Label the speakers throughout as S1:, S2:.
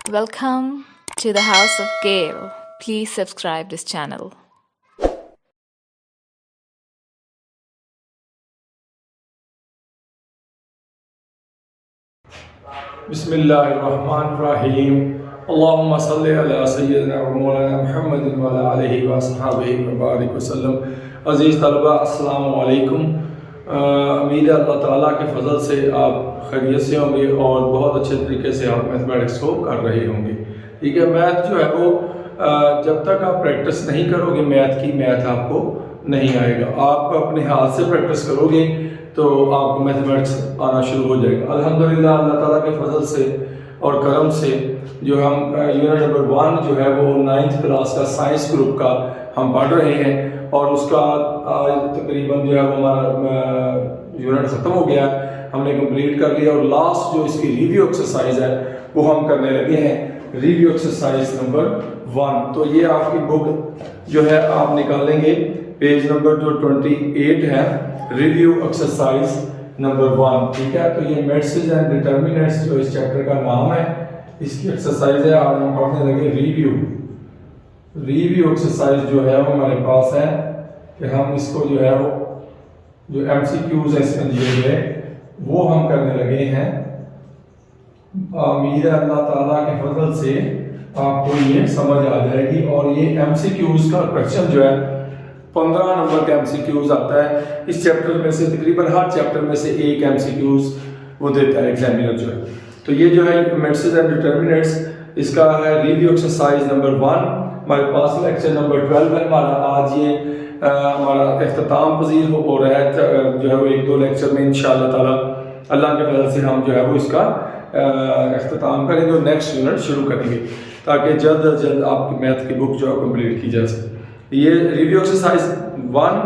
S1: Welcome to the House of Gale. Please subscribe this channel.
S2: बिस्मिल्लाहिर्रहमानिर्रहीम अल्लाहुम्मा सल्लि अला सय्यिदिना व मौलाना मुहम्मदिन व अला आलिहि व अस्हाबिहि व बारिक वसल्लम। अज़ीज़ तलबा अस्सलामु अलैकुम। उम्मीद है अल्लाह ताला के फ़ज़ल से आप खैरियत से होंगे और बहुत अच्छे तरीके से आप मैथमेटिक्स को कर रहे होंगे। ठीक है, मैथ जो है वो जब तक आप प्रैक्टिस नहीं करोगे मैथ आपको नहीं आएगा। आप अपने हाथ से प्रैक्टिस करोगे तो आपको मैथमेटिक्स आना शुरू हो जाएगा। अल्हम्दुलिल्लाह अल्लाह ताला के फजल से और करम से जो हम यूनिट नंबर 1 जो है वो 9th क्लास का साइंस ग्रुप का हम पढ़ रहे हैं और उसका आज तकरीबन जो है वो हमारा यूनिट ख़त्म हो गया, हमने कंप्लीट कर लिया और लास्ट जो इसकी रिव्यू एक्सरसाइज है वो हम करने लगे हैं, रिव्यू एक्सरसाइज नंबर 1। तो ये आपकी बुक जो है आप निकालेंगे पेज नंबर जो 28 है, रिव्यू एक्सरसाइज नंबर 1। ठीक है, तो ये मेट्रिसेस एंड डिटर्मिनेंट्स जो इस चैप्टर का नाम है, इसकी एक्सरसाइज है। आज हम पढ़ने लगे रिव्यू एक्सरसाइज जो है वो हमारे पास है कि हम इसको जो है वो जो एमसीक्यूज है इसमें दिए गए वो हम करने लगे हैं। उम्मीद है अल्लाह ताला के फजल से आपको ये समझ आ जाएगी। और ये एमसीक्यूज का क्वेश्चन जो है 15 नंबर का एमसीक्यूज आता है इस चैप्टर में से, तकरीबन हर चैप्टर में से एक एमसीक्यूज वो देता है एग्जामिनर जो है। तो ये जो है मेट्रिसेस एंड डिटर्मिनेंट्स इसका है रिव्यू एक्सरसाइज नंबर 1। हमारे पास लेक्चर नंबर 12 है हमारा। आज ये हमारा इख्तिताम पजीर हो रहा है जो है वो 1-2 लेक्चर में इंशाअल्लाह ताला अल्लाह के फजल से हम जो है वो इसका इख्तिताम करेंगे और नेक्स्ट यूनिट शुरू करेंगे ताकि जल्द अज जल्द आपकी मैथ की बुक जो है कंप्लीट की जा सके। ये रिव्यू एक्सरसाइज 1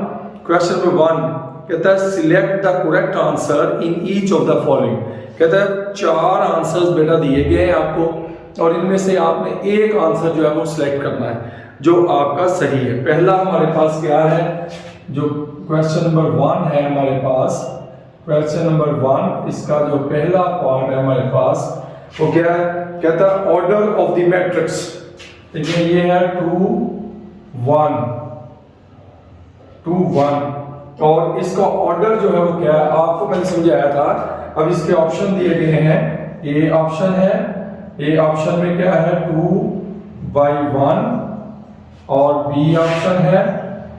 S2: क्वेश्चन नंबर 1 कहता है select the correct answer in each of the following. कहता है 4 आंसर्स बेटा दिए गए हैं आपको और इनमें से आपने एक आंसर जो है वो सिलेक्ट करना है जो आपका सही है। पहला हमारे पास क्या है, जो क्वेश्चन नंबर 1 है हमारे पास, क्वेश्चन नंबर 1 इसका जो पहला पार्ट है हमारे पास वो क्या है, कहता है ऑर्डर ऑफ द मैट्रिक्स। देखिए ये है 2 1 2 1 और इसका ऑर्डर जो है वो क्या है आपको मैंने समझाया था। अब इसके ऑप्शन दिए गए हैं, ए ऑप्शन है, ए ऑप्शन में क्या है 2/1 और बी ऑप्शन है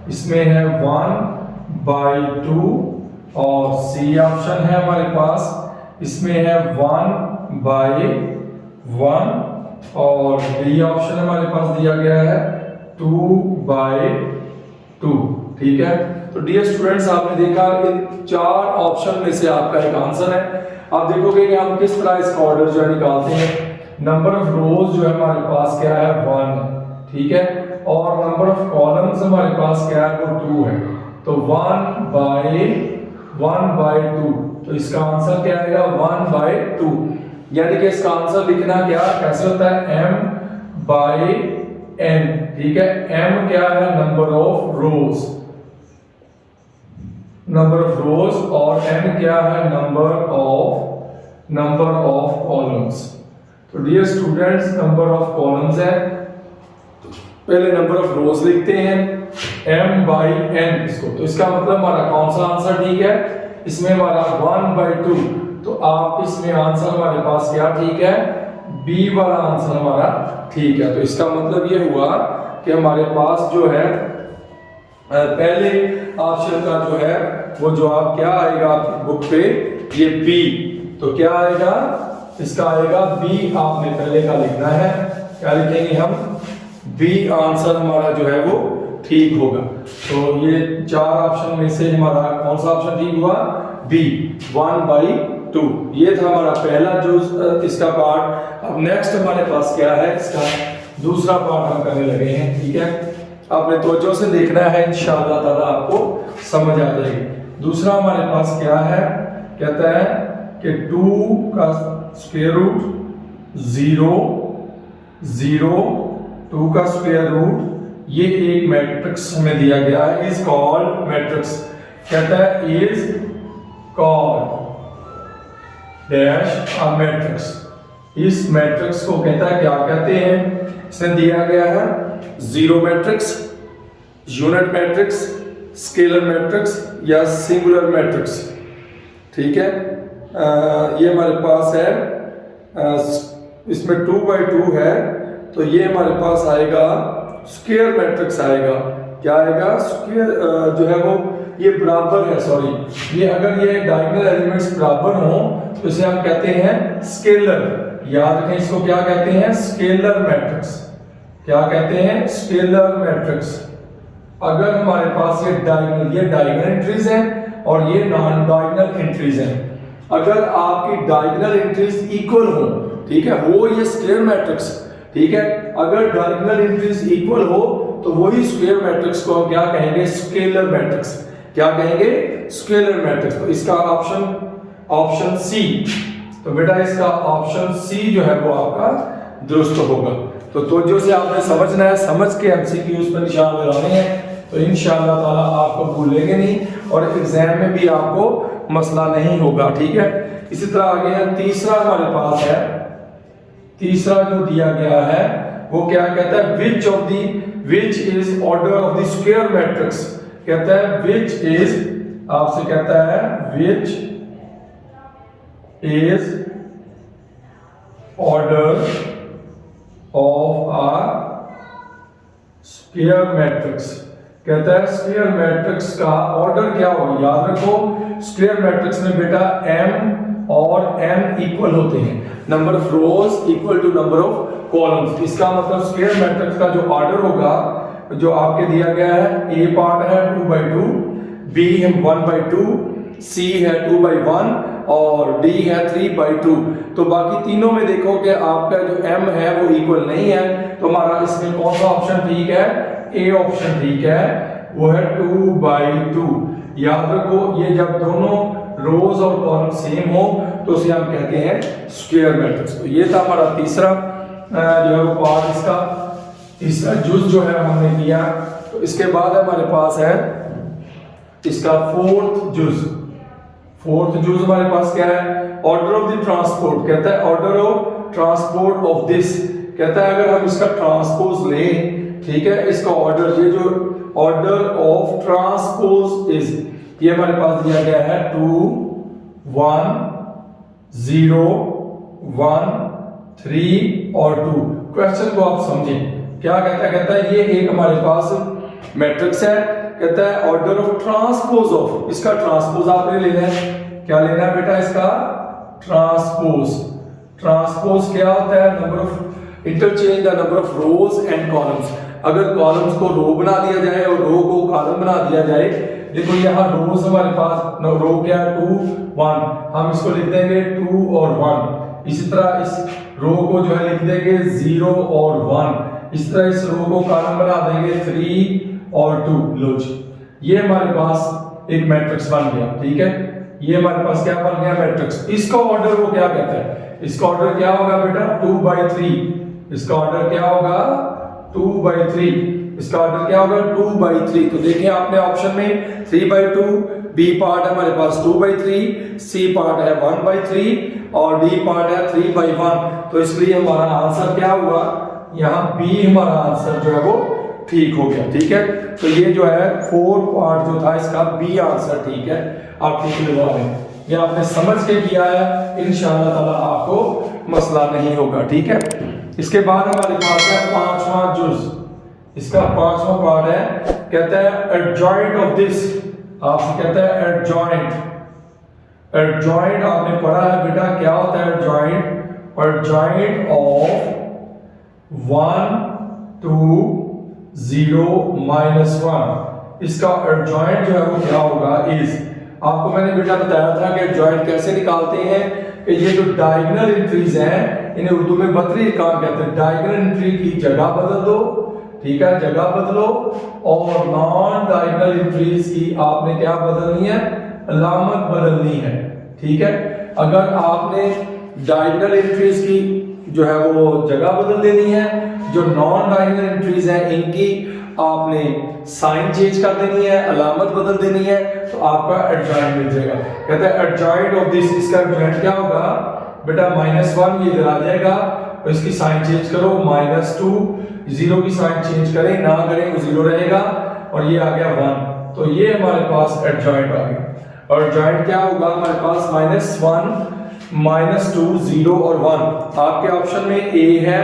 S2: इसमें है 1/2 और सी ऑप्शन है हमारे पास इसमें है 1/1 और डी ऑप्शन हमारे पास दिया गया है 2/2। ठीक है, तो डियर स्टूडेंट्स आपने देखा इन 4 ऑप्शन में से आपका एक आंसर है। आप देखोगे कि हम किस तरह इसका ऑर्डर जो है निकालते हैं। नंबर ऑफ रोज जो है हमारे पास क्या है 1, ठीक है, और नंबर ऑफ कॉलम्स हमारे पास क्या है वो 2 है। तो 1/2 तो इसका आंसर क्या आएगा 1/2। यानी कि इसका आंसर लिखना क्या कैसे होता है m/n। ठीक है, m क्या है नंबर ऑफ रोज और n क्या है नंबर ऑफ कॉलम्स। तो dear students number of columns है, पहले नंबर ऑफ रोज लिखते हैं m/n इसको। तो इसका मतलब हमारा कौन सा आंसर ठीक है, इसमें हमारा 1/2। तो आप इसमें आंसर हमारे पास क्या ठीक है, बी वाला आंसर हमारा ठीक है। तो इसका मतलब ये हुआ कि हमारे पास जो है पहले ऑप्शन का जो है वो जवाब क्या आएगा आपकी बुक पे, ये बी। तो क्या आएगा, इसका आएगा बी। आपने पहले का लिखना है, क्या लिखेंगे हम, बी आंसर हमारा जो है वो ठीक होगा। तो ये 4 ऑप्शन में से हमारा कौन सा ऑप्शन ठीक हुआ, बी 1/2। ये था हमारा पहला जो इसका पार्ट। अब नेक्स्ट हमारे पास क्या है, इसका दूसरा पार्ट हम करने लगे हैं। ठीक है, आपने तवज्जो से देखना है, इंशाअल्लाह ताला आपको समझ आ जाएगी। दूसरा हमारे पास क्या है, कहता है कि 2 का स्क्वायर रूट 0 0 2 का स्क्वायर रूट, ये एक मैट्रिक्स हमें दिया गया है, इज कॉल्ड मैट्रिक्स। कहता है is called dash a matrix. इस मैट्रिक्स को कहता है क्या कहते हैं, इसमें दिया गया है zero matrix, unit matrix, scalar matrix या सिंगुलर मैट्रिक्स। ठीक है, ये हमारे पास है, इसमें 2x2 है, तो ये हमारे पास आएगा स्क्वायर मैट्रिक्स आएगा। क्या आएगा? स्क्वायर जो है वो ये बराबर है, सॉरी, ये अगर ये डायगोनल एलिमेंट्स बराबर हों तो इसे हम कहते हैं स्केलर। याद रखें इसको, क्या कहते हैं? Scalar matrix. क्या कहते हैं? Scalar matrix. अगर हमारे पास ये डायगोनल एंट्रीज हैं और ये नॉन डायगोनल एंट्रीज हैं, अगर आपकी डायगोनल एंट्रीज इक्वल हो, ठीक है, वो ये स्क्वायर मैट्रिक्स, ठीक है, अगर डायगोनल एंट्रीज इक्वल हो तो वही स्क्वायर मैट्रिक्स को हम क्या कहेंगे? Scalar matrix. क्या कहेंगे? Scalar matrix. तो इसका ऑप्शन सी, तो बेटा इसका ऑप्शन सी जो है वो आपका दुरुस्त होगा। तो जो से आपने समझना है, समझ के एमसीक्यूज पर निशान लगाने हैं, तो इंशाअल्लाह ताला आपको भूलेंगे नहीं और एग्जाम में भी आपको मसला नहीं होगा। ठीक है, इसी तरह आगे है तीसरा हमारे पास है, तीसरा जो दिया गया है वो क्या कहता है? Which is order of the square matrix. कहता है विच इज, आपसे कहता है which is order of a square matrix. कहता है स्क्वायर मैट्रिक्स का ऑर्डर क्या हो? याद रखो स्क्वायर मैट्रिक्स में बेटा m और n इक्वल होते हैं, number of rows equal to number of columns. इसका मतलब स्क्वायर मैट्रिक्स का जो ऑर्डर होगा, जो आपके दिया गया है, ए पार्ट है 2x2, बी है 1/2, सी है 2/1 और डी है 3/2। तो बाकी तीनों में देखो कि आपका जो m है वो इक्वल नहीं है, तो हमारा इसमें कौन सा ऑप्शन ठीक है? ए ऑप्शन ठीक है, वो है 2/2। याद रखो ये जब दोनों रोज और कॉलम सेम हो तो उसे हम कहते हैं स्क्वायर मैट्रिक्स। तो ये था हमारा तीसरा जो है वो पार्ट, इसका तीसरा जुज जो है हमने किया। तो इसके बाद हमारे पास है इसका फोर्थ जुज। फोर्थ जुज हमारे पास क्या है? Order of the transport. कहता है order of transport of this. कहता है अगर हम इसका ट्रांसपोज लें, ठीक है, इसका ऑर्डर, ये जो ऑर्डर ऑफ ट्रांसपोज इज, ये हमारे पास दिया गया है 2 1 0 1 3 और 2। क्वेश्चन को आप समझें, क्या कहता है? कहता है ये एक हमारे पास मैट्रिक्स है, कहता है ऑर्डर ऑफ ट्रांसपोज ऑफ, इसका ट्रांसपोज आपने लेना है। क्या लेना है बेटा? इसका ट्रांसपोज। ट्रांसपोज क्या होता है? Number of interchange the number of rows and columns. अगर कॉलम्स को रो बना दिया जाए और रो को कॉलम बना दिया जाए, देखो यहाँ रोज हमारे पास, रो क्या है? 2 1, हम इसको लिख देंगे 2 और 1। इसी तरह इस रो को जो है लिख देंगे 0 और 1। इस तरह इस रो को कॉलम बना देंगे 3 और 2। लो जी, ये हमारे पास एक मैट्रिक्स बन गया। ठीक है, ये हमारे पास क्या बन गया? मैट्रिक्स। इसका ऑर्डर वो क्या कहता है? इसका ऑर्डर क्या होगा बेटा? 2/3। इसका ऑर्डर क्या होगा? 2/3। इसका ऑर्डर क्या होगा? 2/3। तो देखिए आपने ऑप्शन में 3/2, बी पार्ट है हमारे पास 2/3, सी पार्ट है 1/3 और डी पार्ट है 3/1। तो इसलिए हमारा आंसर क्या हुआ? यहाँ बी हमारा आंसर जो है वो ठीक हो गया। ठीक है, तो ये जो है 4 पार्ट जो था इसका बी आंसर ठीक है, आप ठीक लगा लें। ये आपने समझ के किया है, इंशाअल्लाह ताला आपको मसला नहीं होगा। ठीक है, इसके बाद हमारे पास है पांचवा जुज। इसका पांचवा पार्ट है, कहता है एडजॉइंट ऑफ दिस। आपसे कहता है एडजॉइंट। एडजॉइंट आपने पढ़ा है बेटा, क्या होता है एडजॉइंट? Adjoint of 1 2 0 -1। इसका एडजॉइंट जो है वो क्या होगा? इज। आपको मैंने बेटा बताया था कि एडजॉइंट कैसे निकालते हैं, कि ये जो डायगोनल एंट्रीज हैं इन्हें उर्दू में बतरी काम कहते हैं। डायगोनल एंट्री की जगह बदल दो, ठीक है, जगह बदलो, और नॉन डायगोनल एंट्रीज की आपने क्या बदलनी है? अलामत बदलनी है। ठीक है, अगर आपने डायगोनल एंट्रीज की जो है वो जगह बदल देनी है, जो नॉन डायगोनल एंट्रीज हैं इनकी आपने साइन चेंज कर देनी है, अलामत बदल देनी है, तो आपका एडजॉइंट मिल जाएगा। कहता है एडजॉइंट ऑफ दिस। इसका एडजॉइंट क्या होगा बेटा -1 ये इधर आ जाएगा, तो इसकी साइन चेंज करो, -2 0 की साइन चेंज करें ना करें वो 0 रहेगा, और ये आ गया 1, तो ये हमारे पास एडजॉइंट आ गया। और एडजॉइंट क्या होगा हमारे पास, -1 -2 0 और 1। आपके ऑप्शन में ए है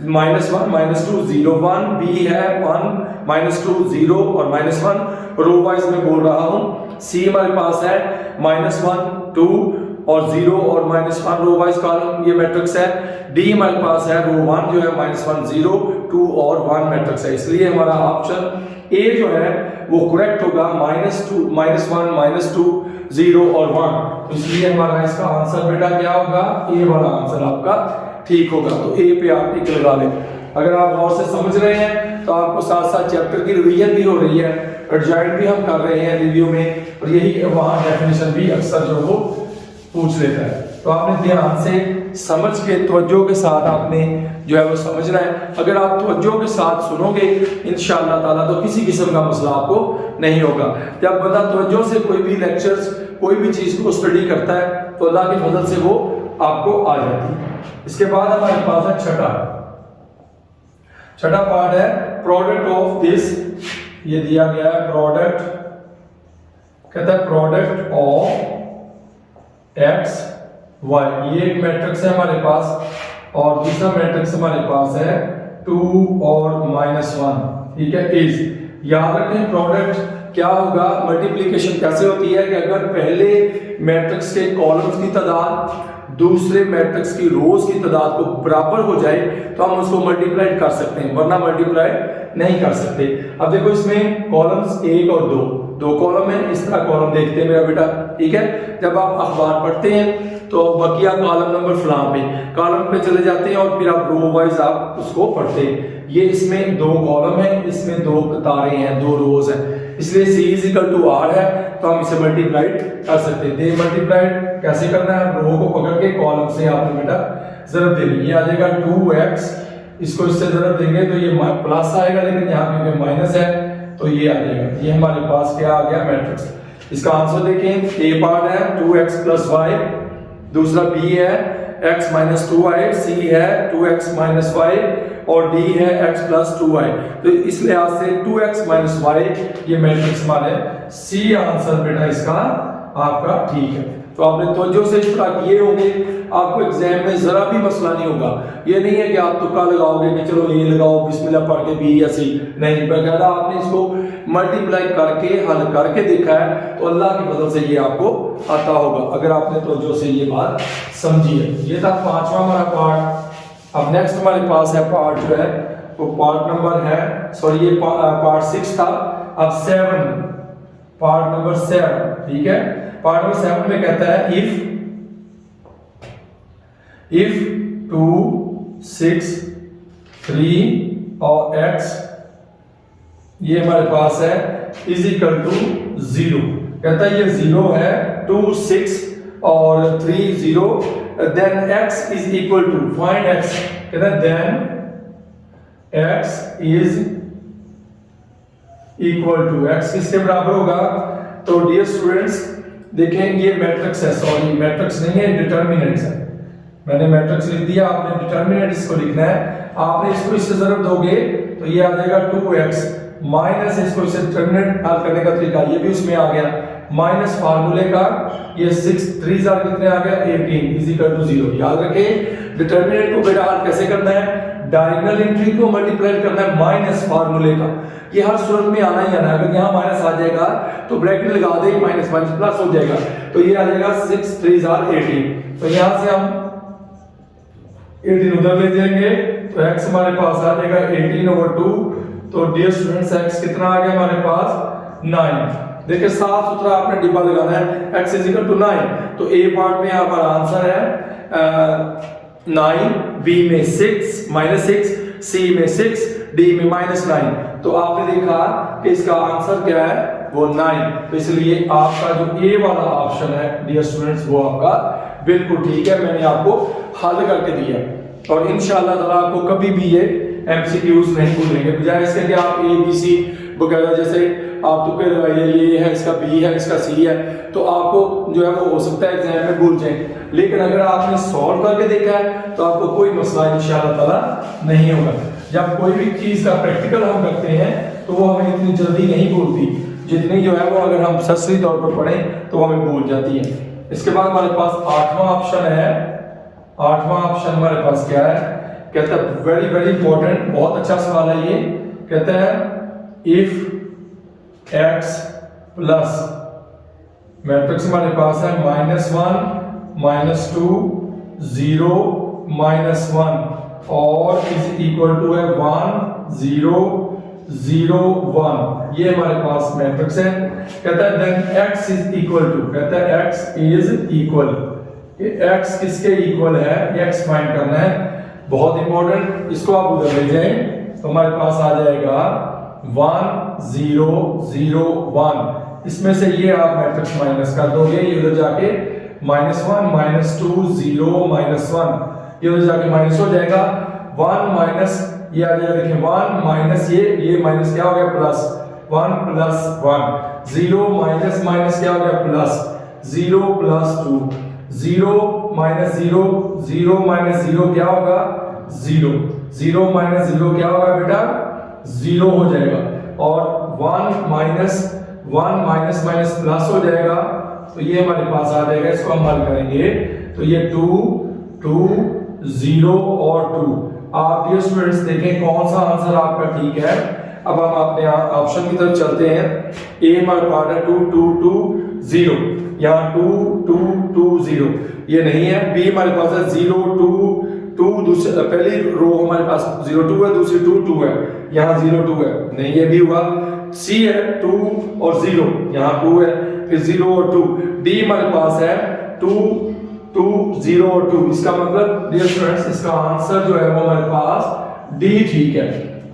S2: -1 -2 0 1, बी है 1 -2 0 और -1, रो वाइज में बोल रहा हूं। सी हमारे पास है -1 2 और 0 और -1 रो वाइज कॉलम, ये मैट्रिक्स है। डी हमारे पास है रो 1 जो है -1 0 2 और 1 मैट्रिक्स है, इसलिए हमारा ऑप्शन ए जो है वो करेक्ट होगा, -1 -2 0 और 1। तो इसलिए हमारा इसका आंसर बेटा क्या होगा, ए वाला आंसर आपका ठीक होगा। तो ए पे आप टिक लगा लें। अगर आप गौर से समझ रहे हैं तो आपको साथ साथ चैप्टर की रिवीजन भी हो रही है, एडजॉइंट भी हम कर रहे हैं रिव्यू में, और यही वहां डेफिनेशन भी अक्सर जो वो पूछ लेता है। तो आपने ध्यान से समझ के तवज्जो के साथ आपने जो है वो समझना है। अगर आप तवज्जो के साथ सुनोगे इंशाअल्लाह ताला तो किसी किस्म का मसला आपको नहीं होगा। जब बंदा तवज्जो से कोई भी लेक्चर्स कोई भी चीज को स्टडी करता है तो अल्लाह की फजल से वो आपको आ जाती है। इसके बाद हमारे पास है छठा पार्ट है प्रोडक्ट ऑफ दिस, ये दिया गया है प्रोडक्ट, कहता है प्रोडक्ट ऑफ एक्स वाई, ये एक मैट्रिक्स है हमारे पास, और दूसरा मैट्रिक्स हमारे पास है 2 और -1, ठीक है। इज याद रखें प्रोडक्ट क्या होगा, मल्टीप्लिकेशन कैसे होती है कि अगर पहले मैट्रिक्स के कॉलम्स की तादाद दूसरे मैट्रिक्स की रोज की तादाद को बराबर हो जाए तो हम उसको मल्टीप्लाई कर सकते हैं, वरना मल्टीप्लाई नहीं कर सकते। अब देखो इसमें कॉलम्स 1 और 2 कॉलम है, इस तरह कॉलम देखते हैं मेरा बेटा, ठीक है। जब आप अखबार पढ़ते हैं तो बकिया कॉलम नंबर फलां पे कॉलम पे चले जाते हैं और फिर आप रो वाइज आप उसको पढ़ते हैं। ये इसमें 2 कॉलम है, इसमें 2 कतारें हैं, 2 रोज हैं, इसलिए C = R है, तो हम इसे मल्टीप्लाइड कर सकते हैं। दे मल्टीप्लाइड कैसे करना है, रो को पकड़ के कॉलम से आपने बेटा जरब देनी, ये आ जाएगा 2x, इसको इससे जरब देंगे तो ये प्लस आएगा, लेकिन यहाँ पे माइनस है तो ये आ जाएगा। ये हमारे पास क्या आ गया मैट्रिक्स। इसका आंसर देखें, ए पार्ट है 2x + y, दूसरा बी है x - 2y, सी है 2x - y और डी है x + 2y। तो इस लिहाज से 2x - y ये मैट्रिक्स हमारे सी आंसर बेटा इसका आपका ठीक है। तो आपने तवज्जो से इस तरह किए होंगे, आपको एग्जाम में जरा भी मसला नहीं होगा। ये नहीं है कि आप तुक्का लगाओगे कि चलो ये लगाओ बिस्मिल्लाह पढ़ के बी या सी, नहीं, बकायदा आपने इसको मल्टीप्लाई करके हल करके देखा है तो अल्लाह की फजल से ये आपको आता होगा, अगर आपने तवज्जो से ये बात समझी है। ये था 5वां हमारा पार्ट। अब नेक्स्ट हमारे पास है पार्ट जो है वो पार्ट नंबर है, सॉरी ये पार्ट 6 था, अब 7 पार्ट नंबर 7, ठीक है। पार्ट नंबर 7 में कहता है इफ 2 6 3 और x ये हमारे पास है = 0, कहता है ये 0 है, 2 6 और 3 0, देन x = फाइंड x, कहता है देन x = x किसके बराबर होगा। तो डियर स्टूडेंट्स देखें ये मैट्रिक्स है, सॉरी मैट्रिक्स नहीं है, डिटर्मिनेंट्स है। मैंने मैट्रिक्स लिख दिया, आपने डिटर्मिनेंट इसको लिखना है। आपने इसको इससे जरूर दोगे तो ये आ जाएगा 2x माइनस इसको इससे डिटर्मिनेंट हल करने का तरीका ये भी उसमें आ गया, माइनस फार्मूले का ये 6 3 कितने आ गया 18 = 0। याद रखें डिटर्मिनेंट को बेटा हल कैसे करना है, डायगोनल एंट्री को मल्टीप्लाई करना है माइनस फार्मूले का, ये हर सूरत में आना ही आना है। अगर यहाँ माइनस आ जाएगा तो ब्रैकेट लगा दे, माइनस माइनस प्लस हो जाएगा, तो ये आ जाएगा 6 3 18। तो यहाँ से हम 18 उधर ले जाएंगे तो x हमारे पास आ जाएगा 18/2। तो डियर स्टूडेंट्स x कितना आ गया हमारे पास 9। देखिए साफ सुथरा आपने डिब्बा लगाना है, x = 9। तो a पार्ट में हमारा आंसर है 9, b में 6 -6, c में 6, d में -9। तो आपने देखा कि इसका आंसर क्या है वो 9। तो इसलिए आपका जो a वाला ऑप्शन है डियर स्टूडेंट्स वो आपका बिल्कुल ठीक है, मैंने आपको हल करके दिया। और इंशाअल्लाह ताला आपको कभी भी ये MCQs नहीं भूलेंगे, बजाय इसके कि आप ABC वगैरह जैसे आप तुक्के लगाइए, ये है इसका बी है इसका सी है, तो आपको जो है वो हो सकता है एग्जाम में भूल जाए। लेकिन अगर आपने सॉल्व करके देखा है तो आपको कोई मसला इंशाअल्लाह ताला नहीं होगा। जब कोई भी चीज का प्रैक्टिकल हम करते हैं तो वो हमें इतनी जल्दी नहीं भूलती जितनी जो है वो अगर हम सरसरी तौर पर पढ़ें तो हमें भूल जाती है। इसके बाद हमारे पास 8वां ऑप्शन है। 8वां ऑप्शन हमारे पास क्या है, कहता है वेरी वेरी इंपॉर्टेंट, बहुत अच्छा सवाल है ये। कहता है इफ x प्लस मैट्रिक्स हमारे पास है -1 -2 0 -1 और इज इक्वल टू है 1 0 0 1, ये हमारे पास मैट्रिक्स है। कहता है then x is equal to, कहता है x इज इक्वल, x किसके इक्वल है, x फाइंड करना है, बहुत इंपॉर्टेंट। इसको आप उधर ले जाएं तो हमारे पास आ जाएगा 1 0 0 1, इसमें से ये आप मैट्रिक्स माइनस कर दोगे, ये उधर जाके -1 -2 0 -1, ये उधर जाके माइनस हो जाएगा। 1 माइनस ये आ जाएगा, देखिए 1 माइनस ये माइनस क्या हो गया प्लस 1 प्लस 1, 0 माइनस माइनस क्या हो गया प्लस 0 प्लस 2, 0 माइनस 0 0 माइनस 0 क्या होगा 0, 0 माइनस 0 क्या होगा बेटा 0 हो जाएगा, और 1 माइनस माइनस प्लस हो जाएगा, तो ये हमारे पास आ जाएगा। इसको हम हल करेंगे तो ये 2 2 0 और 2, आप ये स्टूडेंट्स देखें कौन सा आंसर आपका ठीक है। अब हम अपने ऑप्शन की तरफ चलते हैं। ए हमारे पास है 2 2 2 0, यहाँ 2 2 2 0 ये नहीं है। बी हमारे पास है 0 2 2, दूसरी पहली रो हमारे पास 0 2 है, दूसरी 2 2 है, यहाँ 0 2 है, नहीं ये भी हुआ। सी है 2 और 0, यहाँ 2 है, फिर 0 और 2। डी हमारे पास है 2 2 0 और 2, इसका मतलब डियर स्टूडेंट्स इसका आंसर जो है वो हमारे पास डी ठीक है।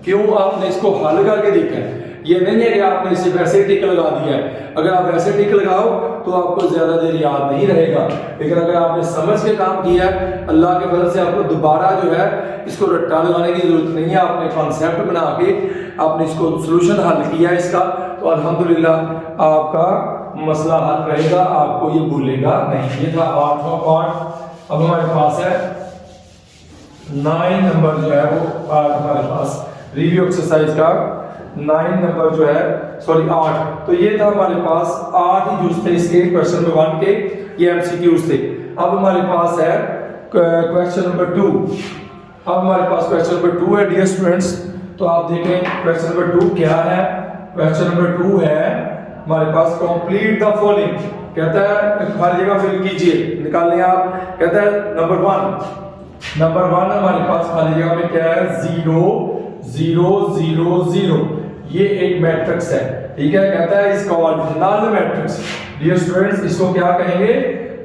S2: क्यों, आपने इसको हल करके देखा है, ये नहीं है कि आपने इसे वैसे टिक लगा दिया है। अगर आप वैसे टिक लगाओ तो आपको ज्यादा देर याद नहीं रहेगा, लेकिन अगर आपने समझ के काम किया है अल्लाह के फजल से आपको दोबारा जो है इसको रट्टा लगाने की जरूरत नहीं है। आपने कॉन्सेप्ट बना के आपने इसको सोल्यूशन हल किया है इसका, तो अल्हम्दुलिल्लाह आपका मसला हल रहेगा, आपको ये भूलेगा नहीं। ये था 8वां पार्ट। अब हमारे पास है 9 नंबर जो है वो पार्ट हमारे पास रिव्यू एक्सरसाइज का 9 नंबर जो है, सॉरी 8, तो ये था हमारे पास 8 ही यूज थे इसके क्वेश्चन नंबर 1 के, ये एमसीक्यूज थे। अब हमारे पास है क्वेश्चन नंबर 2। अब हमारे पास क्वेश्चन नंबर 2 है डियर स्टूडेंट्स, तो आप देखें क्वेश्चन नंबर 2 क्या है। क्वेश्चन नंबर 2 है हमारे पास कंप्लीट द फॉलोइंग, कहता है खाली जगह फिल कीजिए, निकाल लें आप। कहता है नंबर 1 हमारे पास खाली जगह में क्या है 0 0 0 0, ये एक मैट्रिक्स है, ठीक है। कहता है इसका नल मैट्रिक्स, डियर स्टूडेंट्स इसको क्या कहेंगे,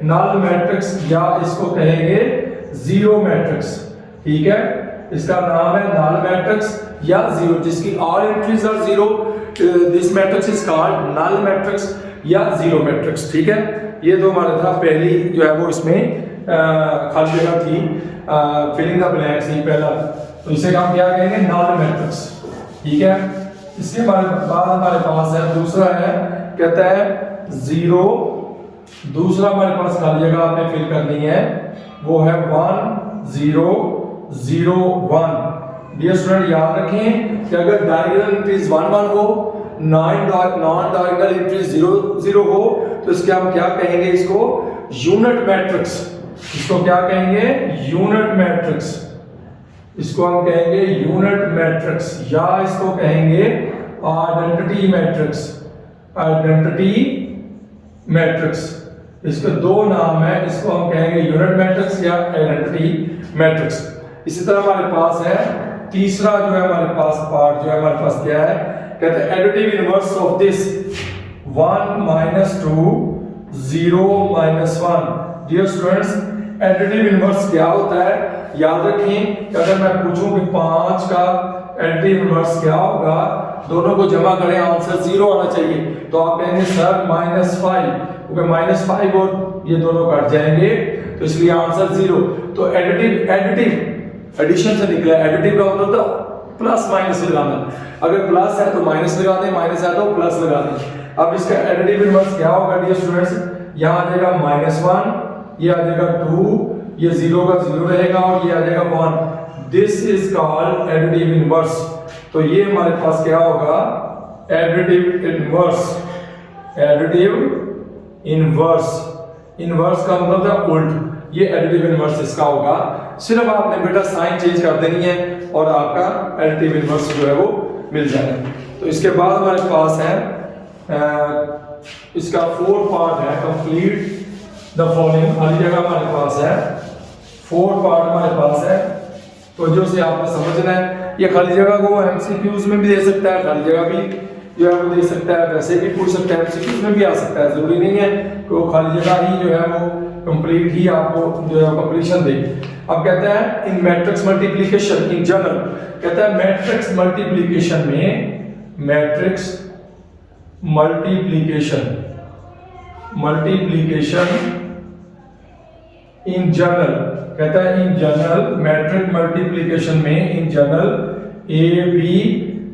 S2: नल मैट्रिक्स या इसको कहेंगे जीरो मैट्रिक्स, ठीक है। इसका नाम है नल मैट्रिक्स या जीरो, जिसकी all entries are zero, this matrix is called null matrix या जीरो मैट्रिक्स, ठीक है। ये तो हमारा था पहली जो है वो इसमें खाली जगह थी, फिलिंग द ब्लैंक्स ही पहला, तो इसे हम क्या कहेंगे नल मैट्रिक्स, ठीक है। इसके बाद हमारे पास है दूसरा है, कहता है 0, दूसरा हमारे पास खाली जगह आपने फिल करनी है, वो है 1 0 0 1। डियर स्टूडेंट याद रखें कि अगर डायगोनल एंट्रीज 1 1 हो, नॉन डायगोनल एंट्रीज 0 0 हो, तो इसके हम क्या कहेंगे, इसको यूनिट मैट्रिक्स, इसको क्या कहेंगे यूनिट मैट्रिक्स, इसको हम कहेंगे यूनिट मैट्रिक्स या इसको कहेंगे आइडेंटिटी मैट्रिक्स, आइडेंटिटी मैट्रिक्स, इसके दो नाम है, इसको हम कहेंगे यूनिट मैट्रिक्स या आइडेंटिटी मैट्रिक्स। इसी तरह हमारे पास है तीसरा जो है हमारे पास पार्ट जो है हमारे पास क्या है, कहते हैं additive inverse of this 1 -2 0 -1। Dear students additive inverse क्या होता है, याद रखें कि अगर मैं पूछूं कि 5 का एडिटिव इनवर्स क्या होगा, दोनों को जमा करें आंसर 0 आना चाहिए, तो आप कहेंगे सर -5, क्योंकि -5 और ये दोनों कट जाएंगे तो इसलिए आंसर 0। तो एडिटिव एडिशन से निकला, एडिटिव का मतलब प्लस माइनस लगाना, अगर प्लस है तो माइनस लगा दें, माइनस है तो प्लस लगा दें। अब इसका एडिटिव इनवर्स क्या होगा डियर स्टूडेंट्स, यहाँ आ जाएगा -1, ये आ जाएगा 2, ये 0 का 0 रहेगा और ये आ जाएगा 1। This is called additive inverse. तो ये हमारे पास क्या होगा, additive inverse. Additive inverse, inverse का मतलब है उल्ट, ये एडिटिव इनवर्स इसका होगा। सिर्फ आपने बेटा साइन चेंज कर देनी है और आपका एडिटिव इनवर्स जो है वो मिल जाएगा। तो इसके बाद हमारे पास है इसका 4 पार्ट है, कंप्लीट द फॉलोइंग। खाली जगह हमारे पास है 4 पार्ट हमारे पास है, तो जो से आपने समझना है। ये खाली जगह को एमसीक्यूज में भी दे सकता है, खाली जगह भी जो है वो दे सकता है, वैसे भी पूछ सकता है, एमसीक्यूज में भी आ सकता है, जरूरी नहीं है कि वो खाली जगह ही जो है वो कंप्लीट ही आपको जो है कंप्लीशन दे। अब कहता है in matrix multiplication in general, कहता है मैट्रिक्स मल्टीप्लिकेशन में, मैट्रिक्स मल्टीप्लिकेशन इन जनरल, कहता है इन जनरल मैट्रिक मल्टीप्लिकेशन में in general A B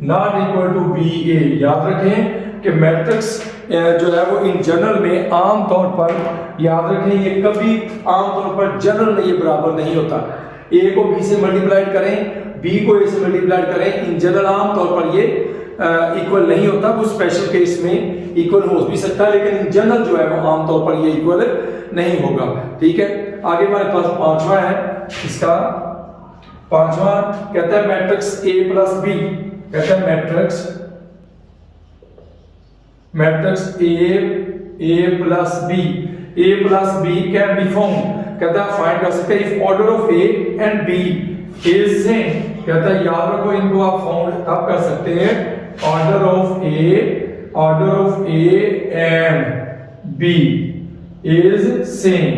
S2: not equal to B A. याद रखें कि मैट्रिक्स जो है वो इन जनरल में आम तौर पर, याद रखें ये कभी आम तौर पर जनरल में ये बराबर नहीं होता। ए को बी से मल्टीप्लाइड करें, बी को ए से मल्टीप्लाइड करें, इन जनरल आम तौर पर ये इक्वल नहीं होता। कुछ स्पेशल केस में इक्वल हो भी सकता है, लेकिन इन जनरल जो है वो आम तौर पर ये इक्वल नहीं होगा। ठीक है, आगे हमारे पास 5वां है, इसका 5वां कहता है मैट्रिक्स ए प्लस बी, कहता है matrix A plus B can be found, कहता है फाइंड कर सकते हैं if order of A and B is same. कहता है याद रखो इनको आप फाउंड तब कर सकते हैं order of A and B is same.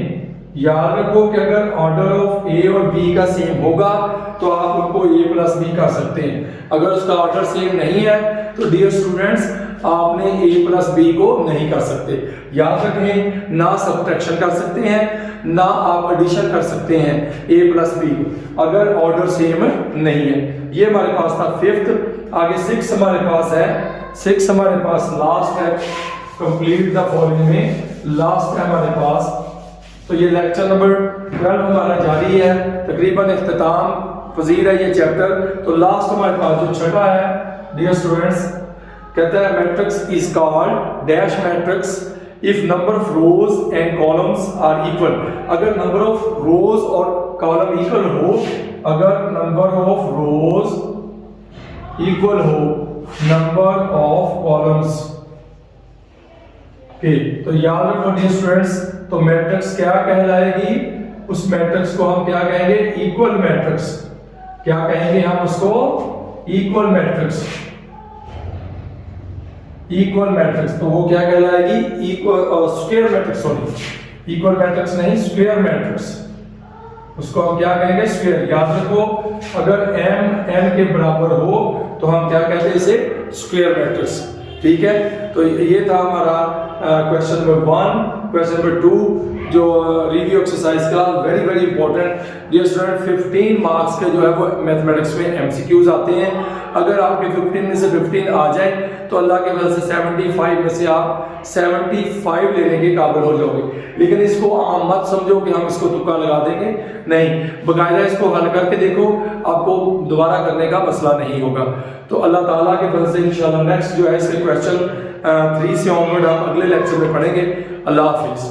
S2: याद रखो कि अगर ऑर्डर ऑफ ए और बी का सेम होगा तो आप उनको ए प्लस बी कर सकते हैं। अगर उसका ऑर्डर सेम नहीं है तो डियर स्टूडेंट्स आपने ए प्लस बी को नहीं कर सकते। याद रखें ना सब्ट्रैक्शन कर सकते हैं ना आप एडिशन कर सकते हैं ए प्लस बी को, अगर ऑर्डर सेम नहीं है। ये हमारे पास था 5th। आगे 6 हमारे पास है, 6 हमारे पास लास्ट है, कंप्लीट द फॉलोइंग में लास्ट है हमारे पास। तो ये लेक्चर नंबर 12 हमारा जारी है, तकरीबन इख्तिताम पजीर है ये चैप्टर। तो लास्ट हमारे पास जो छठा है डियर स्टूडेंट्स, कहता है matrix is called dash matrix if number of rows and columns are equal. अगर नंबर ऑफ रोज और कॉलम इक्वल हो, अगर नंबर ऑफ रोज इक्वल हो नंबर ऑफ कॉलम्स के। तो याद रखो डियर स्टूडेंट्स, तो मैट्रिक्स क्या कहलाएगी, उस मैट्रिक्स को हम क्या कहेंगे, इक्वल मैट्रिक्स। क्या कहेंगे हम उसको, इक्वल मैट्रिक्स। इक्वल मैट्रिक्स तो वो क्या कहलाएगी, equal square matrix, sorry equal matrix नहीं स्क्वायर मैट्रिक्स, उसको हम क्या कहेंगे, स्क्वायर। याद रखो अगर m n के बराबर हो तो हम क्या कहते हैं इसे, स्क्वायर मैट्रिक्स। ठीक है, तो ये था हमारा क्वेश्चन नंबर 1। क्वेश्चन नंबर 2 जो रिव्यू एक्सरसाइज का very important dear student, 15 marks के जो है वो मैथमेटिक्स में एमसीक्यूज आते हैं। अगर आपके 15 में से 15 आ जाए तो अल्लाह के वजह से 75 में से आप 75 लेने के काबिल हो जाओगे। लेकिन इसको आम मत समझो कि हम इसको तुक्का लगा देंगे, नहीं, बकायदा इसको हल करके देखो, आपको दोबारा करने का मसला नहीं होगा। तो अल्लाह ताला के वजह से इंशाल्लाह नेक्स्ट जो है इसके क्वेश्चन 3 से ऑनवर्ड हम अगले लेक्चर में पढ़ेंगे। अल्लाह हाफिज।